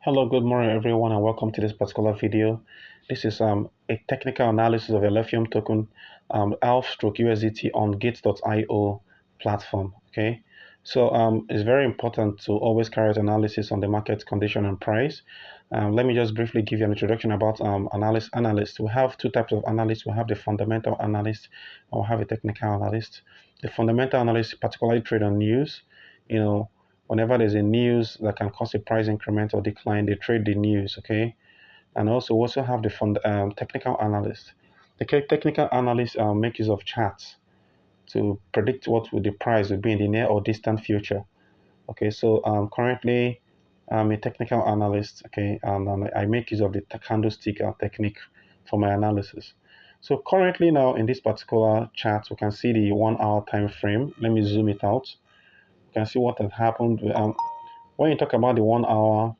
Hello, good morning everyone and welcome to this particular video. This is a technical analysis of Alephium token ALF/USDT on Gate.io platform. Okay, so it's very important to always carry out analysis on the market condition and price. Let me just briefly give you an introduction about analysts. We have two types of analysts. We have the fundamental analyst and we have a technical analyst. The fundamental analyst particularly trade on news. You know, whenever there's a news that can cause a price increment or decline, they trade the news, okay? And also we also have the technical analyst. The technical analyst make use of charts to predict what the price will be in the near or distant future. Okay, so currently I'm a technical analyst, okay, and I make use of the candlestick technique for my analysis. So currently now in this particular chart, we can see the 1 hour time frame. Let me zoom it out. You can see what has happened. When you talk about the 1 hour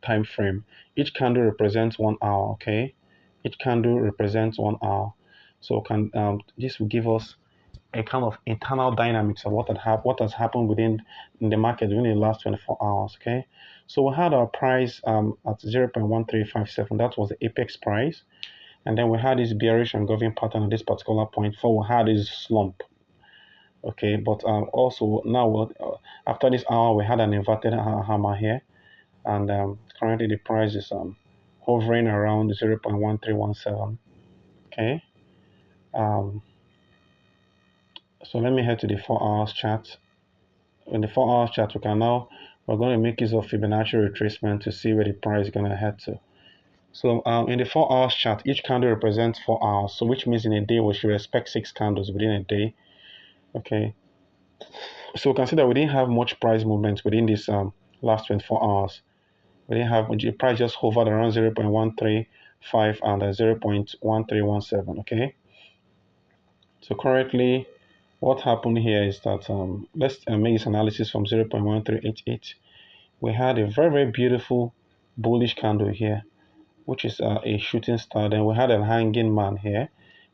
time frame, each candle represents 1 hour. Okay, each candle represents 1 hour. So this will give us a kind of internal dynamics of what has happened in the market within the last 24 hours. Okay, so we had our price at 0.1357. That was the apex price, and then we had this bearish and engulfing pattern at this particular point before we had this slump. Okay, but also now after this hour we had an inverted hammer here, and currently the price is hovering around 0.1317. Okay, um, so let me head to the 4 hours chart. In the 4 hours chart, we're going to make use of Fibonacci retracement to see where the price is going to head to. So in the 4 hours chart, each candle represents 4 hours, so which means in a day we should expect 6 candles within a day. Okay, so we can see that we didn't have much price movement within this last 24 hours. We didn't have the price, just hovered around 0.135 and 0.1317. Okay, so currently what happened here is that let's make this analysis from 0.1388. We had a very beautiful bullish candle here, which is a shooting star. Then we had a hanging man here,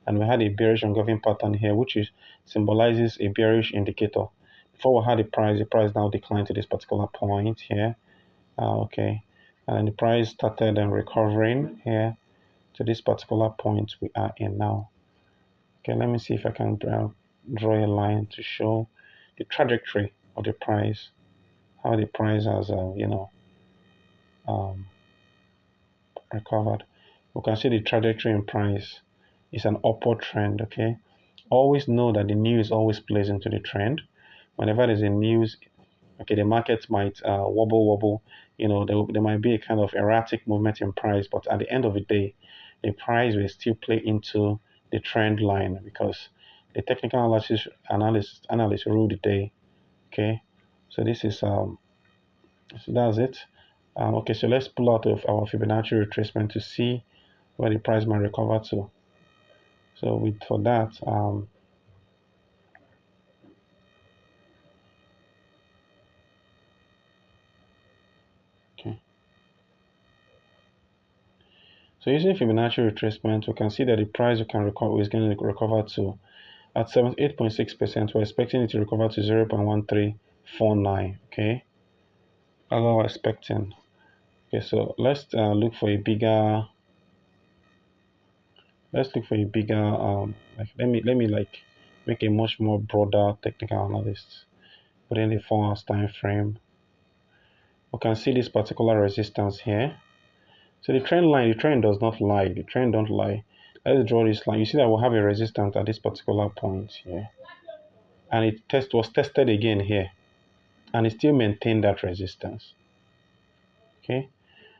and we had a bearish engulfing pattern here, which symbolizes a bearish indicator. Before we had the price now declined to this particular point here. Okay, and the price started recovering here to this particular point we are in now. Okay, let me see if I can draw a line to show the trajectory of the price, how the price has um, recovered. We can see the trajectory in price is an upward trend. Okay, always know that the news always plays into the trend. Whenever there's a news, okay, the market might wobble. There might be a kind of erratic movement in price, but at the end of the day, the price will still play into the trend line because the technical analysis rule the day. Okay, so this is so that's it. Okay, so let's pull out of our Fibonacci retracement to see where the price might recover to. So for that, okay. So using Fibonacci retracement, we can see that the price is going to recover to at 78.6%. We're expecting it to recover to 0.1349. Okay, that's what we're expecting. Okay, so let's look for a bigger. Let's look for a bigger. Let me make a much more broader technical analysis within the 4 hours time frame. We can see this particular resistance here. So the trend does not lie. The trend don't lie. Let's draw this line. You see that we'll have a resistance at this particular point here. And it was tested again here. And it still maintained that resistance. Okay.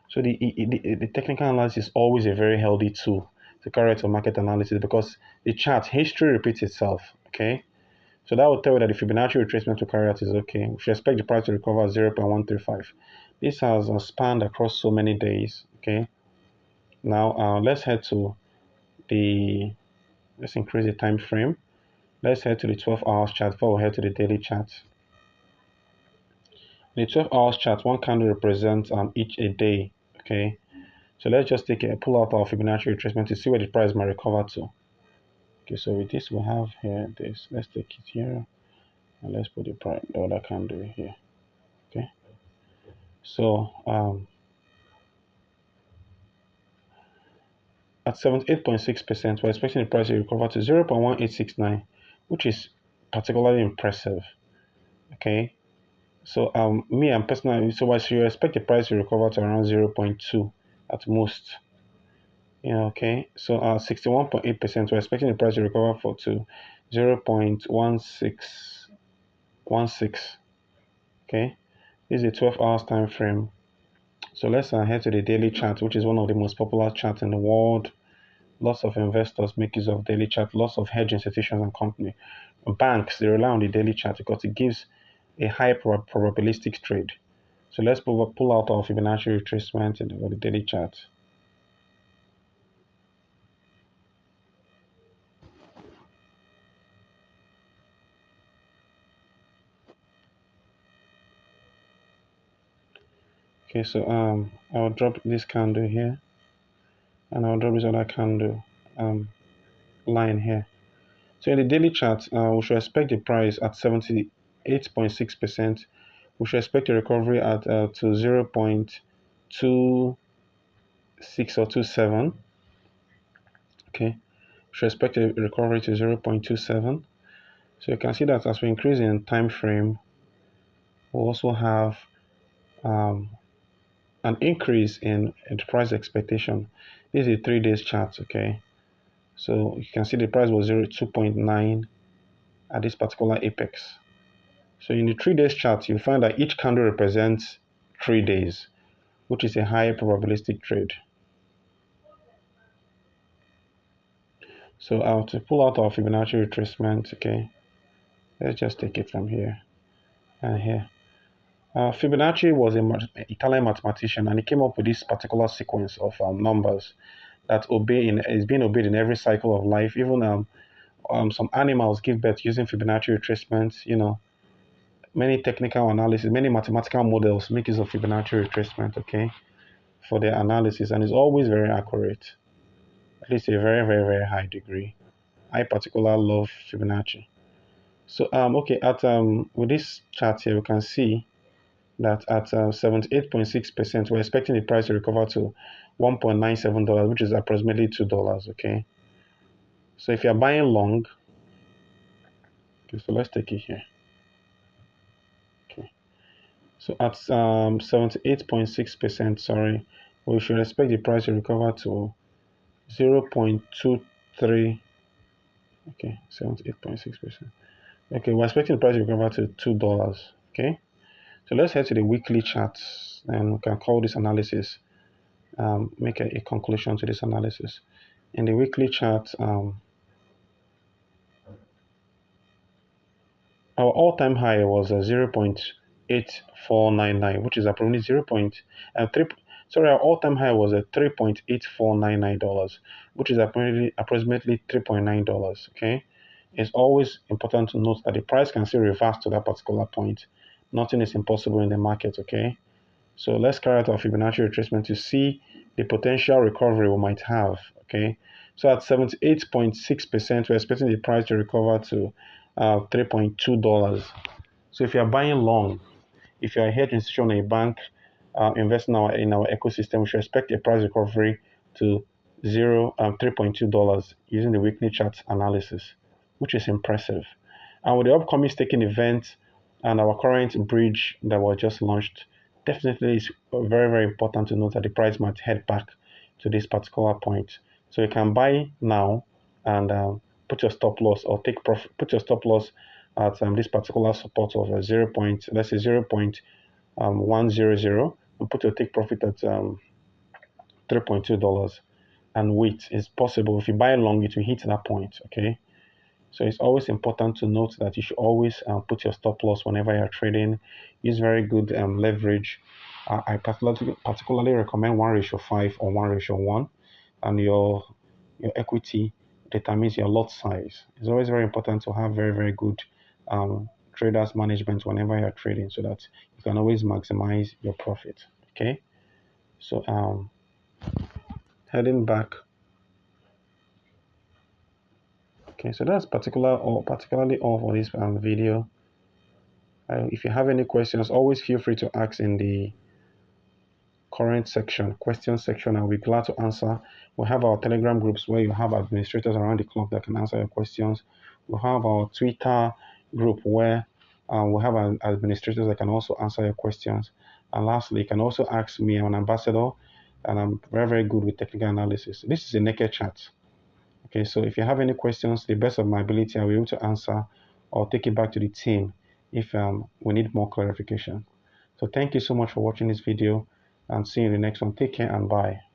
So the technical analysis is always a very healthy tool to carry out a market analysis because the chart history repeats itself. Okay. So that will tell you that the Fibonacci retracement to carry out is okay. We should expect the price to recover 0.135. This has spanned across so many days. Okay. Now let's increase the time frame. Let's head to the 12 hours chart before we head to the daily chart. In the 12 hours chart, one candle represents each a day. Okay. So let's just pull out our Fibonacci retracement to see where the price might recover to. Okay, so with this we have here this. Let's take it here and let's put the other candle here. Okay. So at 78.6%, we're expecting the price to recover to 0.1869, which is particularly impressive. Okay, so I'm personally, so I should expect the price to recover to around 0.2 at most. Yeah, okay. So 61.8%, we're expecting the price to recover for to 0.1616. Okay, this is a 12 hours time frame. So let's head to the daily chart, which is one of the most popular charts in the world. Lots of investors make use of daily chart, lots of hedge institutions and company. Banks, they rely on the daily chart because it gives a high probabilistic trade. So let's pull out our Fibonacci retracement in the daily chart. Okay, so I'll drop this candle here, and I'll drop this other candle line here. So in the daily chart, we should expect the price at 78.6%. We should expect a recovery at to 0.26 or 27. Okay, we should expect a recovery to 0.27. So you can see that as we increase in time frame, we also have um, an increase in the price expectation. This is a 3 days chart. Okay, so you can see the price was 2.9 at this particular apex. So in the 3 days chart, you'll find that each candle represents 3 days, which is a high probabilistic trade. So to pull out our Fibonacci retracement, okay, let's just take it from here and here. Fibonacci was an Italian mathematician, and he came up with this particular sequence of numbers that is being obeyed in every cycle of life. Even some animals give birth using Fibonacci retracement. You know, many technical analysis, many mathematical models make use of Fibonacci retracement. Okay, for their analysis, and it's always very accurate, at least a very, very, very high degree. I particularly love Fibonacci. So okay, at with this chart here, we can see that at 78.6%, we're expecting the price to recover to $1.97, which is approximately $2. Okay, so if you're buying long, okay, so let's take it here. Okay, so at 78.6%, sorry, we should expect the price to recover to 0.23. Okay, 78.6%. Okay, we're expecting the price to recover to $2. Okay, so let's head to the weekly charts and we can call this analysis, make a conclusion to this analysis. In the weekly chart, our all-time high was 0.8499, which is approximately 0.3. Sorry, our all-time high was $3.8499, which is approximately $3.9. Okay, it's always important to note that the price can still reverse to that particular point. Nothing is impossible in the market. Okay, so let's carry out our Fibonacci retracement to see the potential recovery we might have. Okay, so at 78.6%, we're expecting the price to recover to $3.2. So if you're buying long, if you're a hedge institution or a bank investing in our ecosystem, we should expect a price recovery to $3.2 using the weekly chart analysis, which is impressive. And with the upcoming staking event and our current bridge that was just launched, definitely it's very, very important to note that the price might head back to this particular point. So you can buy now and put your stop loss or take profit, put your stop loss at this particular support of 0.100 and put your take profit at $3.2 and wait. It's possible if you buy long, it will hit that point. Okay, so it's always important to note that you should always put your stop loss whenever you're trading. Use very good leverage. I particularly recommend 1:5 or 1:1, and your equity determines your lot size. It's always very important to have very, very good traders management whenever you're trading so that you can always maximize your profit. Okay, so heading back. Okay, so that's particularly all for this video. If you have any questions, always feel free to ask in the current section, question section. I'll be glad to answer. We have our Telegram groups where you have administrators around the clock that can answer your questions. We have our Twitter group where we have administrators that can also answer your questions. And lastly, you can also ask me. I'm an ambassador, and I'm very, very good with technical analysis. This is a naked chat. Okay, so if you have any questions, to the best of my ability, I will be able to answer or take it back to the team if we need more clarification. So thank you so much for watching this video, and see you in the next one. Take care and bye.